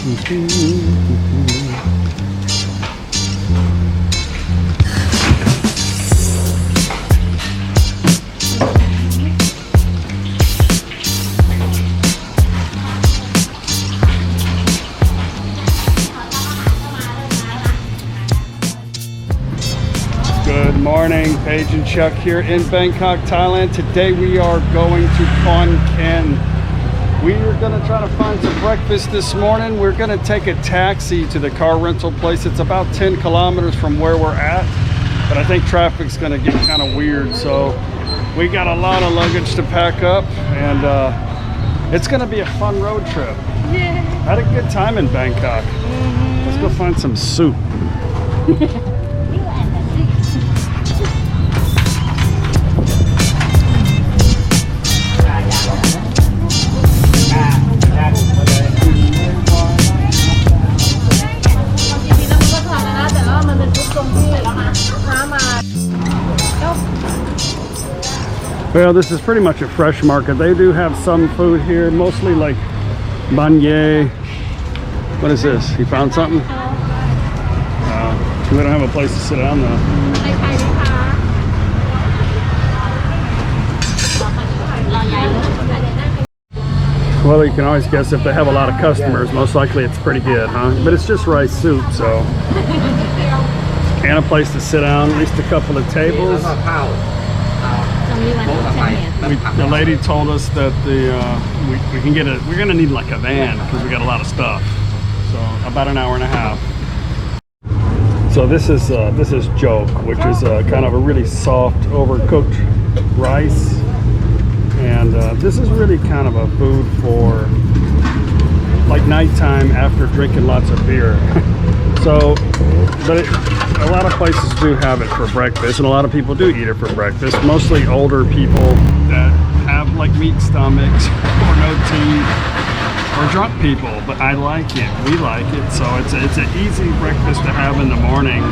Good morning, Paige and Chuck here in Bangkok, Thailand. Today we are going to Khon. We are going to try to find some breakfast this morning. We're going to take a taxi to the car rental place. It's about 10 kilometers from where we're at, but I think traffic's going to get kind of weird. So we got a lot of luggage to pack up, and it's going to be a fun road trip. Yeah. Had a good time in Bangkok. Let's go find some soup. Well, this is pretty much a fresh market. They do have some food here, mostly like banye. What is this? You found something? We don't have a place to sit down though. Well, you can always guess if they have a lot of customers, most likely it's pretty good, huh? But it's just rice soup, so. And a place to sit down, at least a couple of tables. The lady told us that we can get we're gonna need like a van because we got a lot of stuff. So about an hour and a half. So this is joke, which is kind of a really soft, overcooked rice, and this is really kind of a food for like nighttime after drinking lots of beer. So, but a lot of places do have it for breakfast, and a lot of people do eat it for breakfast. Mostly older people that have like weak stomachs or no teeth, or drunk people. But I like it. We like it. So it's an easy breakfast to have in the morning.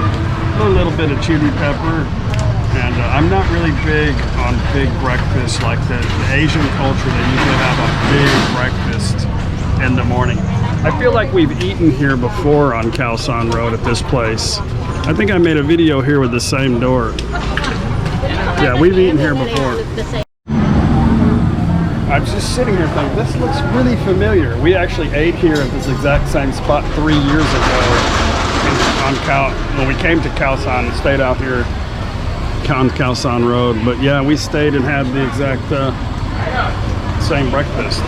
A little bit of chili pepper, and I'm not really big on big breakfast like the Asian culture. They usually have a big breakfast in the morning. I feel like we've eaten here before on Khao San Road at this place. I think I made a video here with the same door. Yeah, we've eaten here before. I'm just sitting here thinking, this looks really familiar. We actually ate here at this exact same spot 3 years ago on Khao, when we came to Khao San and stayed out here on Khao San Road. But yeah, we stayed and had the exact same breakfast.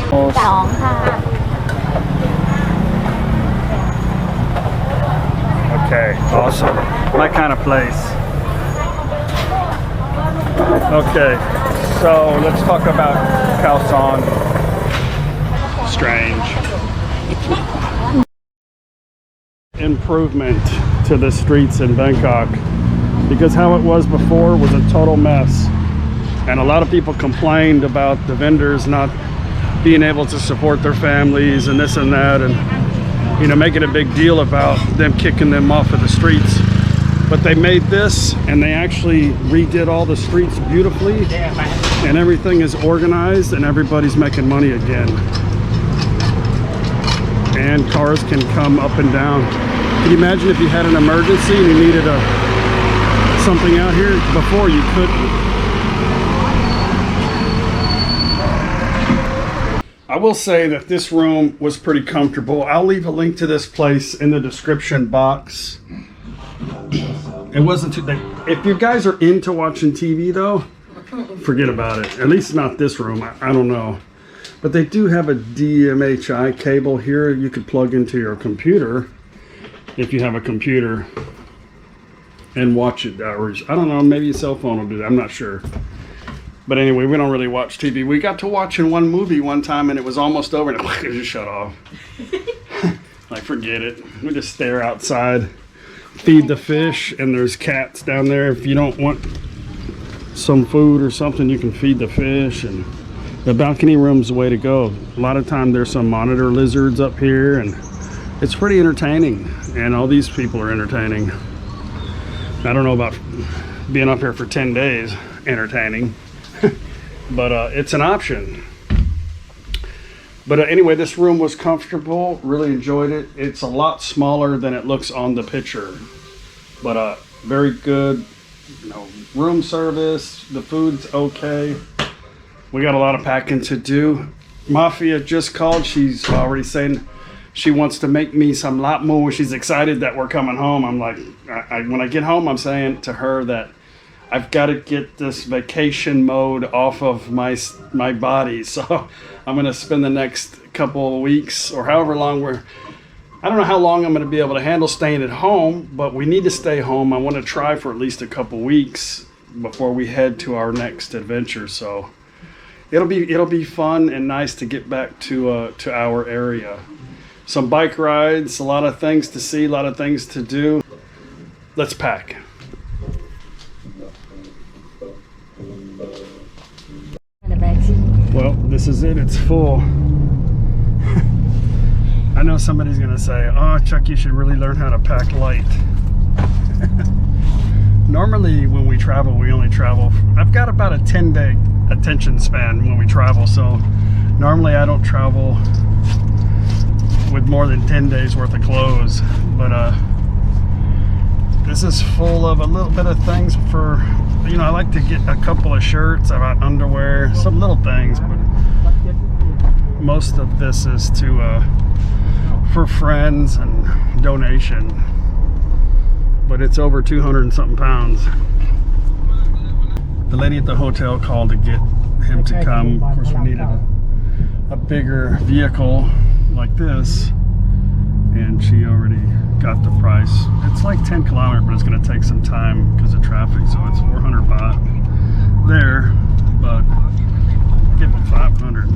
Okay, awesome. My kind of place. Okay, so let's talk about Khao San. Strange. Improvement to the streets in Bangkok, because how it was before was a total mess. And a lot of people complained about the vendors not being able to support their families and this and that, and you know, making a big deal about them kicking them off of the streets. But they made this, and they actually redid all the streets beautifully, and everything is organized, and everybody's making money again. And cars can come up and down. Can you imagine if you had an emergency and you needed something out here? Before, you couldn't. I will say that this room was pretty comfortable. I'll leave a link to this place in the description box. It wasn't too, if you guys are into watching TV though, forget about it. At least not this room. I don't know. But they do have a DMHI cable here you could plug into your computer if you have a computer and watch it. Or I don't know, maybe a cell phone will do that. I'm not sure. But anyway, we don't really watch TV. We got to watching one movie one time and it was almost over and it just shut off. Like, forget it. We just stare outside, feed the fish, and there's cats down there. If you don't want some food or something, you can feed the fish. And the balcony room's the way to go. A lot of time there's some monitor lizards up here, and it's pretty entertaining. And all these people are entertaining. I don't know about being up here for 10 days entertaining. But it's an option. But anyway, this room was comfortable. Really enjoyed it. It's a lot smaller than it looks on the picture, but very good. You know, room service. The food's okay. We got a lot of packing to do. Mafia just called. She's already saying she wants to make me some lapmu. She's excited that we're coming home. I'm like, when I get home, I'm saying to her that I've got to get this vacation mode off of my body. So I'm going to spend the next couple of weeks or however long I don't know how long I'm going to be able to handle staying at home, but we need to stay home. I want to try for at least a couple weeks before we head to our next adventure. So it'll be fun and nice to get back to our area. Some bike rides, a lot of things to see, a lot of things to do. Let's pack. Well, this is it. It's full. I know somebody's going to say, oh, Chuck, you should really learn how to pack light. Normally, when we travel, we only travel. I've got about a 10-day attention span when we travel, so normally I don't travel with more than 10 days worth of clothes. But this is full of a little bit of things for, you know, I like to get a couple of shirts, about underwear, some little things, but most of this is to for friends and donation. But it's over 200 and something pounds. The lady at the hotel called to get him to come. Of course, we needed a bigger vehicle like this, and she already got the price. It's like 10 kilometers, but it's going to take some time because of traffic, so it's 400 baht there, but give them 500.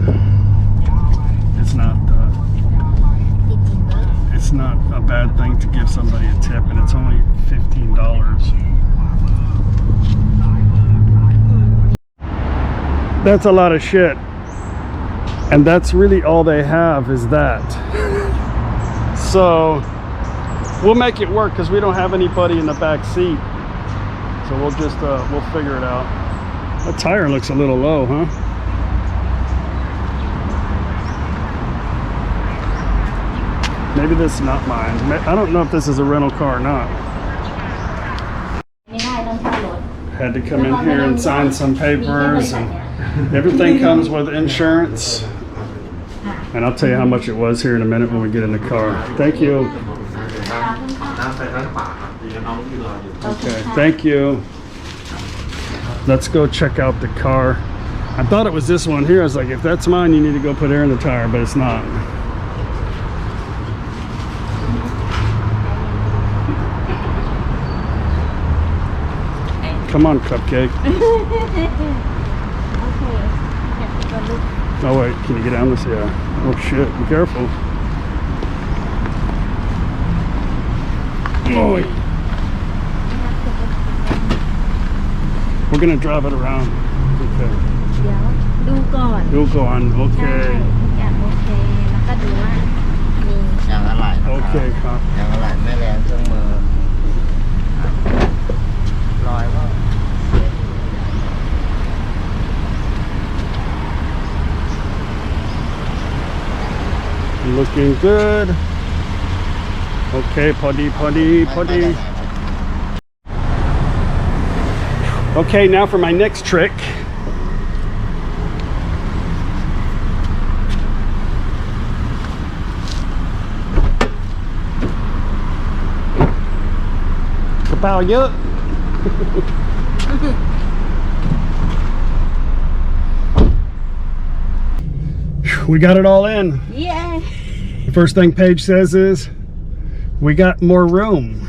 It's not a bad thing to give somebody a tip, and it's only $15. That's a lot of shit, and that's really all they have is that. So we'll make it work because we don't have anybody in the back seat, so we'll just we'll figure it out. That tire looks a little low, huh? Maybe this is not mine. I don't know if this is a rental car or not. Had to come in here and sign some papers, and everything comes with insurance. And I'll tell you how much it was here in a minute when we get in the car. Thank you. Okay, thank you. Let's go check out the car. I thought it was this one here. I was like, if that's mine, you need to go put air in the tire, but it's not. Come on, cupcake. Oh wait, can you get down this? Yeah. Oh shit, be careful. Oh, we're gonna drive it around. Okay. ดูก่อน ดูก่อน Okay. อย่างโอเคแล้วก็ดูว่ามี อย่างอะไรนะครับ Okay ครับ อย่างอะไรแม่แรงเครื่องมือรอยว่า Looking good. Okay, poddy. Okay, now for my next trick. Kapow yuk. We got it all in. Yeah. The first thing Paige says is, we got more room.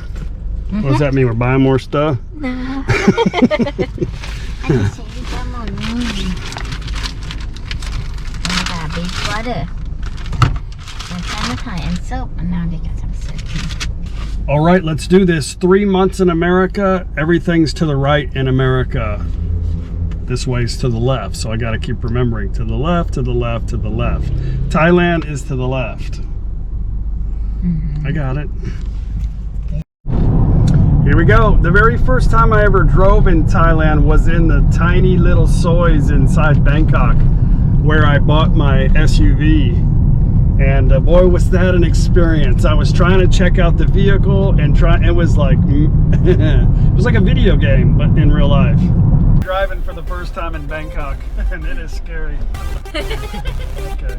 What does that mean? We're buying more stuff? No. Big water. And sanitize and soap, and now they got some soap. All right, let's do this. 3 months in America, everything's to the right in America. This way's to the left, so I got to keep remembering to the left, to the left, to the left. Thailand is to the left. I got it. Here we go. The very first time I ever drove in Thailand was in the tiny little sois inside Bangkok. where I bought my SUV, and boy was that an experience. I was trying to check out the vehicle and it was like it was like a video game but in real life. Driving for the first time in Bangkok and it is scary. Okay.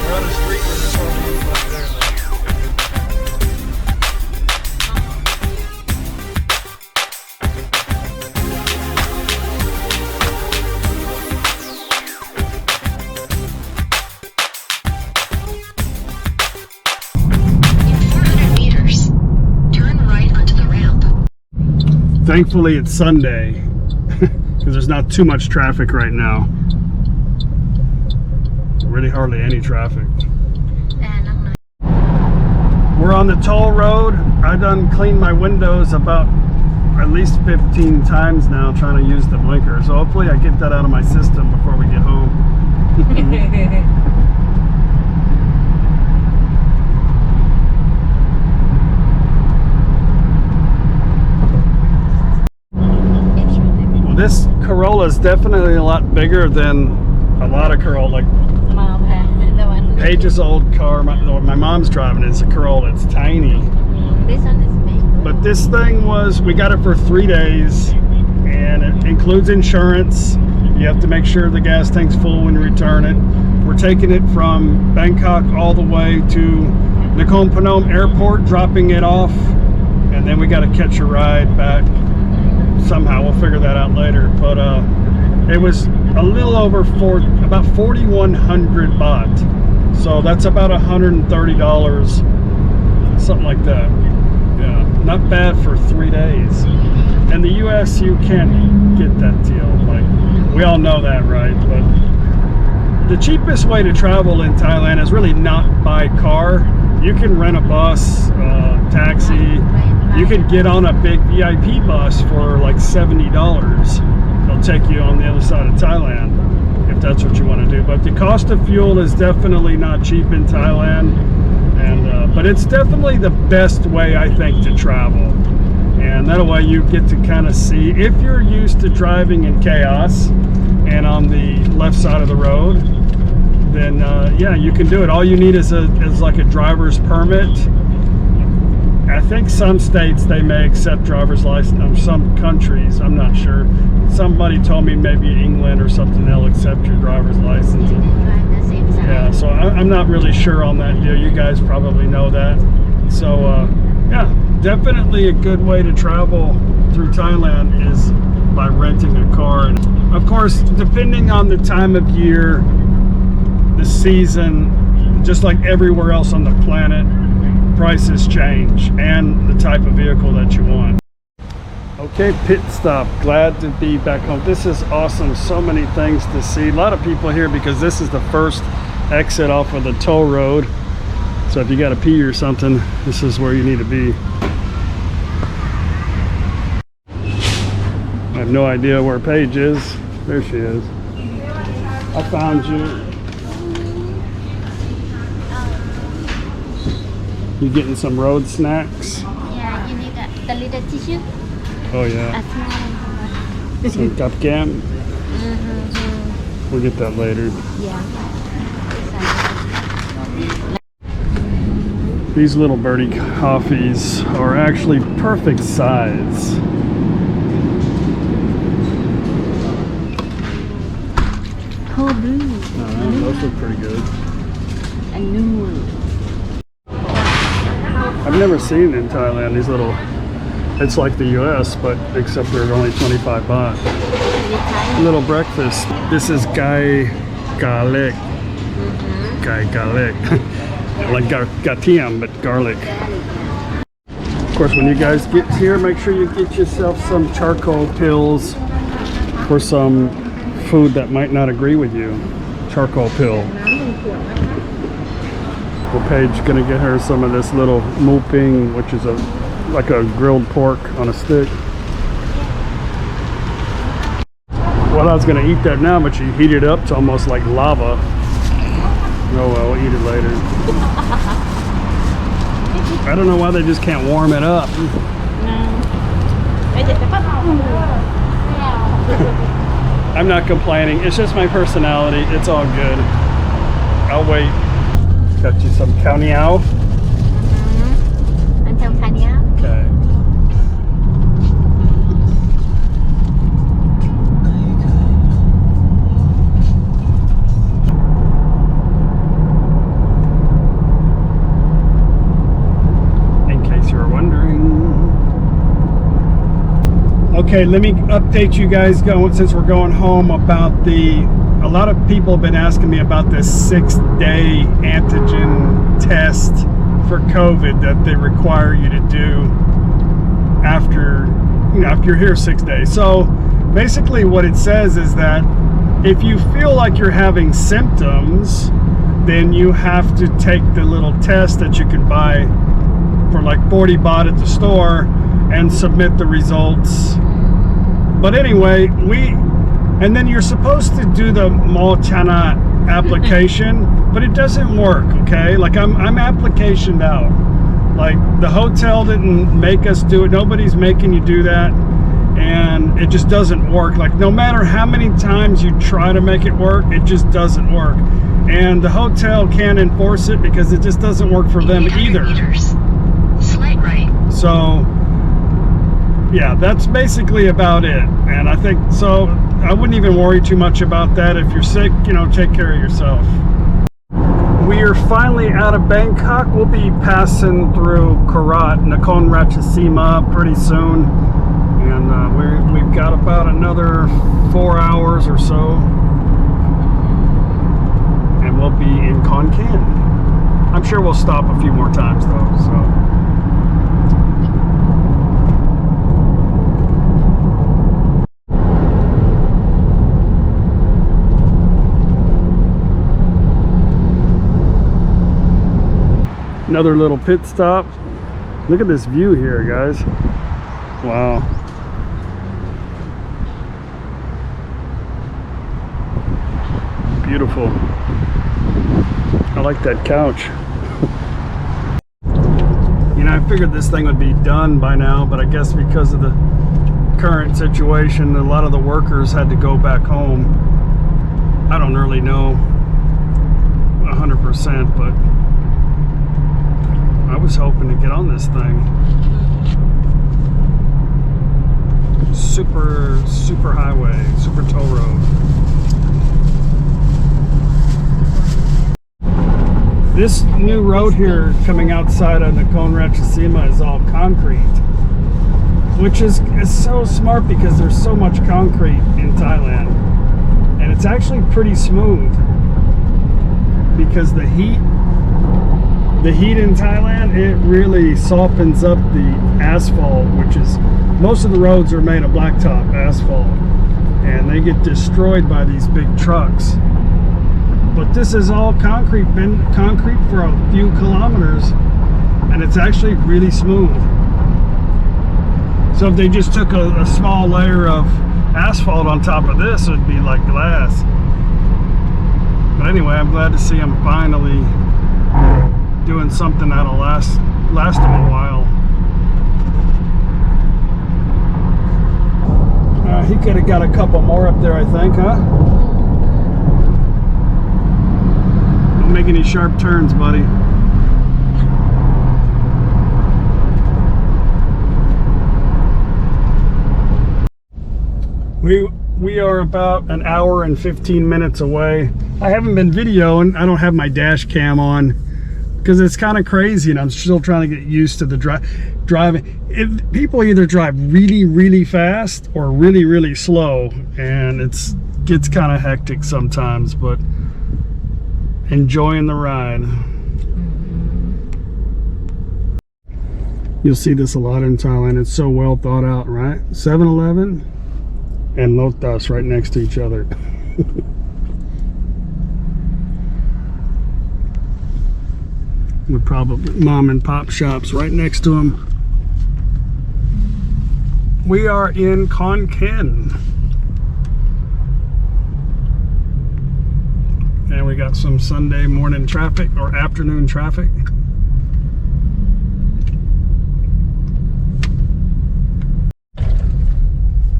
We're on the street where the car moves up there. Thankfully it's Sunday because there's not too much traffic right now. Really hardly any traffic. We're on the toll road. I done cleaned my windows about at least 15 times now trying to use the blinker. So hopefully I get that out of my system before we get home. This Corolla is definitely a lot bigger than a lot of Corolla. Like Paige's old car, my mom's driving it. It's a Corolla. It's tiny. This one is big. But this thing we got it for 3 days, and it includes insurance. You have to make sure the gas tank's full when you return it. We're taking it from Bangkok all the way to NakhonPhanom airport, dropping it off, and then we got to catch a ride back. Somehow we'll figure that out later, but it was a little over about 4,100 baht, so that's about $130, something like that. Yeah, not bad for 3 days. In the US you can't get that deal, like we all know that, right? But the cheapest way to travel in Thailand is really not by car. You can rent a bus, taxi. You can get on a big VIP bus for like $70. They'll take you on the other side of Thailand if that's what you want to do. But the cost of fuel is definitely not cheap in Thailand, and but it's definitely the best way, I think, to travel. And that way you get to kind of see, if you're used to driving in chaos and on the left side of the road, then yeah, you can do it. All you need is like a driver's permit. I think some states they may accept driver's license. Some countries, I'm not sure. Somebody told me maybe England or something, they'll accept your driver's license. Yeah, so I'm not really sure on that deal. You guys probably know that. So yeah, definitely a good way to travel through Thailand is by renting a car. And of course, depending on the time of year, the season, just like everywhere else on the planet, prices change and the type of vehicle that you want. Okay, pit stop. Glad to be back home. This is awesome. So many things to see. A lot of people here because this is the first exit off of the toll road. So if you got to pee or something, this is where you need to be. I have no idea where Paige is. There she is. I found you. You getting some road snacks? Yeah, you need the little tissue. Oh yeah. Some cupcake. We'll get that later. Yeah. These little birdie coffees are actually perfect size. Cold brew. Those look pretty good. And new. I've never seen in Thailand these little, it's like the US, but except they're only 25 baht. Little breakfast. This is Gai Garlic. Gai Garlic. Like gatiam, but garlic. Of course, when you guys get here, make sure you get yourself some charcoal pills for some food that might not agree with you. Charcoal pill. Well, Paige gonna get her some of this little muping, which is like a grilled pork on a stick. Well, I was gonna eat that now, but you heat it up to almost like lava. Oh well, we'll eat it later. I don't know why they just can't warm it up. I'm not complaining. It's just my personality. It's all good. I'll wait. Got you some khao niao. Ăn trong khao niao. Okay. In case you were wondering. Okay, let me update you guys since we're going home about a lot of people have been asking me about this 6-day antigen test for COVID that they require you to do after you're here 6 days. So basically what it says is that if you feel like you're having symptoms, then you have to take the little test that you can buy for like 40 baht at the store and submit the results. But anyway, and then you're supposed to do the Mall Chana application, but it doesn't work, okay? Like I'm applicationed out. Like the hotel didn't make us do it. Nobody's making you do that. And it just doesn't work. Like no matter how many times you try to make it work, it just doesn't work. And the hotel can't enforce it because it just doesn't work for them either. Slight right. So yeah, that's basically about it. And I think so I wouldn't even worry too much about that. If you're sick, take care of yourself. We are finally out of Bangkok. We'll be passing through Nakhon pretty soon. And we've got about another 4 hours or so. And we'll be in Khon Kaen. I'm sure we'll stop a few more times though, so. Another little pit stop. Look at this view here, guys. Wow. Beautiful. I like that couch. I figured this thing would be done by now, but I guess because of the current situation, a lot of the workers had to go back home. I don't really know 100%, but I was hoping to get on this thing. Super highway, super toll road. This new road here coming outside of Nakhon is all concrete, which is so smart because there's so much concrete in Thailand, and it's actually pretty smooth because the heat in Thailand, it really softens up the asphalt, which is, most of the roads are made of blacktop asphalt and they get destroyed by these big trucks. But this is all concrete, been concrete for a few kilometers, and it's actually really smooth. So if they just took a small layer of asphalt on top of this, it would be like glass. But anyway, I'm glad to see them finally doing something that'll last them a while. He could have got a couple more up there, I think, huh? Don't make any sharp turns, buddy. We are about an hour and 15 minutes away. I haven't been videoing. I don't have my dash cam on because it's kind of crazy and I'm still trying to get used to the driving. People either drive really, really fast or really, really slow, and it gets kind of hectic sometimes, but enjoying the ride. You'll see this a lot in Thailand. It's so well thought out, right? 7-Eleven and Lotus right next to each other. With probably mom and pop shops right next to them. We are in Khon Kaen. And we got some Sunday morning traffic or afternoon traffic.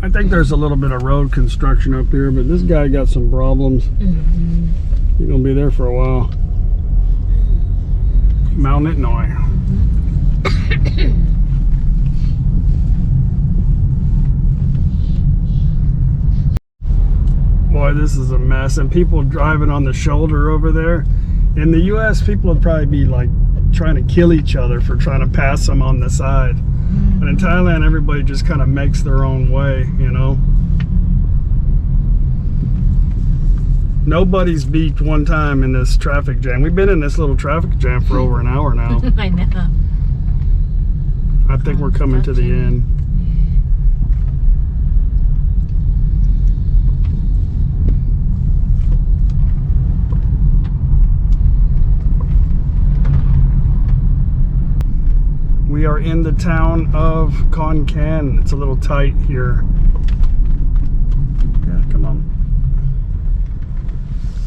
I I think there's a little bit of road construction up here, but this guy got some problems. He's gonna be there for a while. Mount it Noi. Boy, this is a mess, and people driving on the shoulder over there. In the US, people would probably be like trying to kill each other for trying to pass them on the side. But in Thailand, everybody just kind of makes their own way, you know. Nobody's beeped one time in this traffic jam. We've been in this little traffic jam for over an hour now. I know. I think we're coming to the end. We are in the town of Kaen. It's a little tight here. Yeah, come on.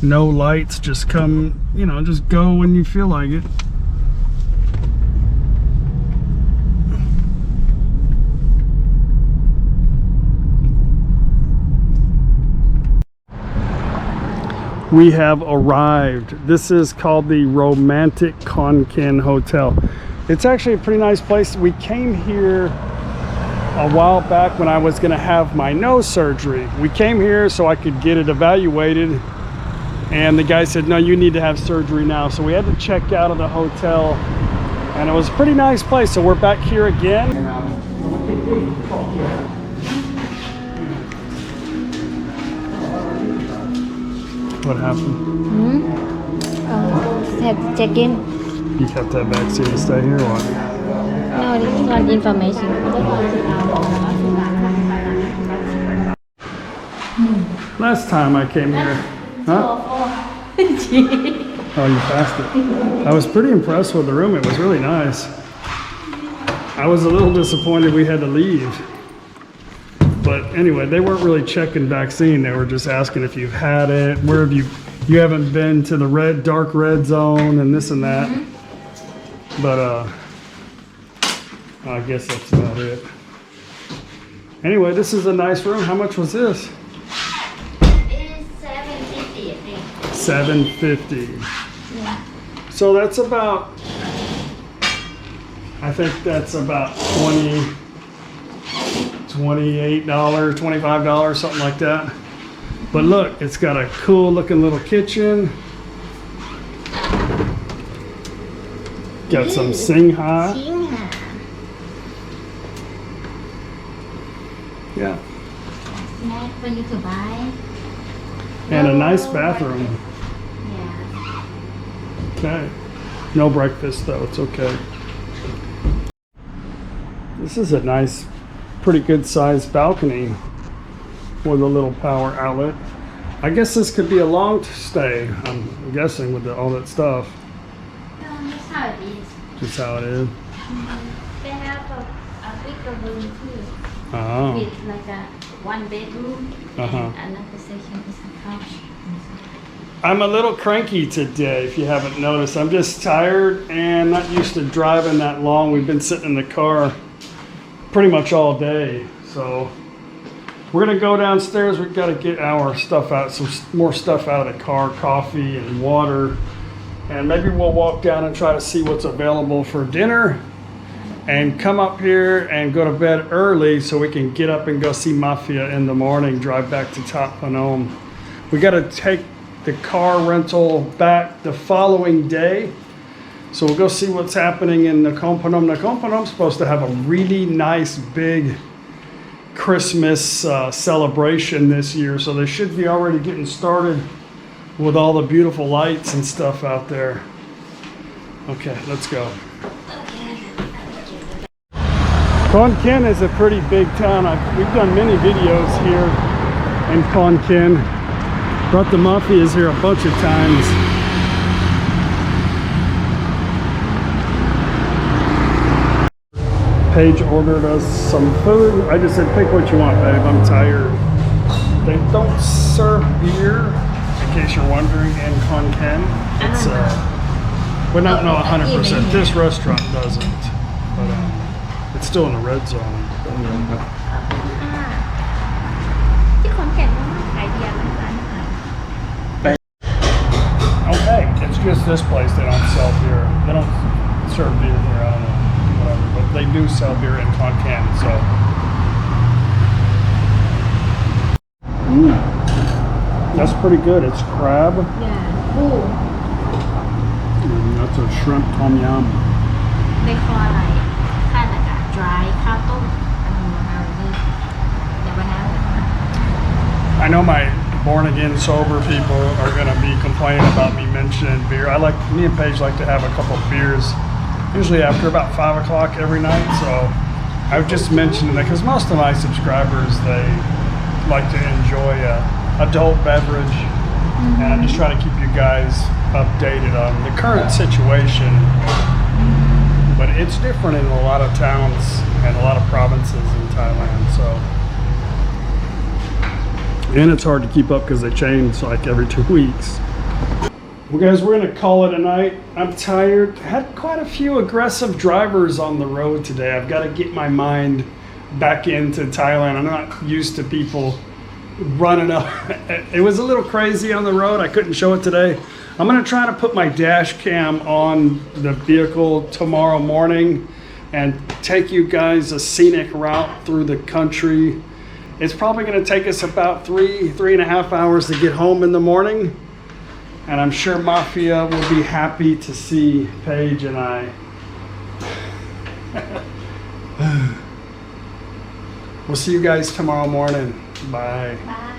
No lights, just come, you know, just go when you feel like it. We have arrived. This is called the Romantic Kaen Hotel. It's actually a pretty nice place. We came here a while back when I was gonna have my nose surgery. We came here so I could get it evaluated, and the guy said, no, you need to have surgery now. So we had to check out of the hotel, and it was a pretty nice place. So we're back here again. What happened? Have to check in. You have to have vaccine to stay here or what? No, this is one information. Last time I came here. Huh? Oh, you fasted. I was pretty impressed with the room. It was really nice. I was a little disappointed we had to leave. But anyway, they weren't really checking vaccine. They were just asking if you've had it, where have you haven't been to the dark red zone and this and that. But I guess that's about it. Anyway, this is a nice room. How much was this? It's $750, I think. $750. Yeah. So that's about, I think that's about $28, $25, something like that. But look, it's got a cool looking little kitchen. Got some Singha. Yeah. Snack for you to buy. And a nice bathroom. Yeah. Okay. No breakfast though, it's okay. This is a nice, pretty good sized balcony with a little power outlet. I guess this could be a long stay, I'm guessing, with all that stuff. That's how it is. Just how it is. They have a bigger room too. Oh. With like a one bedroom and another section is a couch. I'm a little cranky today, if you haven't noticed. I'm just tired and not used to driving that long. We've been sitting in the car pretty much all day. So we're gonna go downstairs. We've got to get our stuff out, some more stuff out of the car, coffee and water. And maybe we'll walk down and try to see what's available for dinner and come up here and go to bed early so we can get up and go see Mafia in the morning, drive back to ThatPhanom. We got to take the car rental back the following day. So we'll go see what's happening in NakhonPhanom. NakhonPhanom's supposed to have a really nice big Christmas celebration this year. So they should be already getting started with all the beautiful lights and stuff out there. Okay, let's go. Kaen is a pretty big town. We've done many videos here in Kaen. Brought the Mafias here a bunch of times. Paige ordered us some food. I just said, pick what you want, babe. I'm tired. They don't serve beer, in case you're wondering, in Kaen. It's we don't know 100%. This restaurant doesn't, but it's still in the red zone. just this place, they don't sell beer. They don't serve beer here, I don't know, whatever. But they do sell beer in Khon, so. That's pretty good. It's crab. Yeah. Ooh. And that's a shrimp tom yum. They call like kind of like a dry cow tom. I don't know how it is. Never have it. I know my born again sober people are gonna be complaining about me mentioning beer. Me and Paige like to have a couple of beers, usually after about 5 o'clock every night. So I've just mentioned that because most of my subscribers, they like to enjoy a adult beverage, and I'm just trying to keep you guys updated on the current situation. But it's different in a lot of towns and a lot of provinces in Thailand. So, and it's hard to keep up because they change like every 2 weeks. Well, guys, we're gonna call it a night. I'm tired. Had quite a few aggressive drivers on the road today. I've got to get my mind back into Thailand. I'm not used to people running up. It was a little crazy on the road. I couldn't show it today. I'm gonna try to put my dash cam on the vehicle tomorrow morning and take you guys a scenic route through the country. It's probably gonna take us about 3.5 hours to get home in the morning. And I'm sure Mafia will be happy to see Paige and I. We'll see you guys tomorrow morning. Bye. Bye.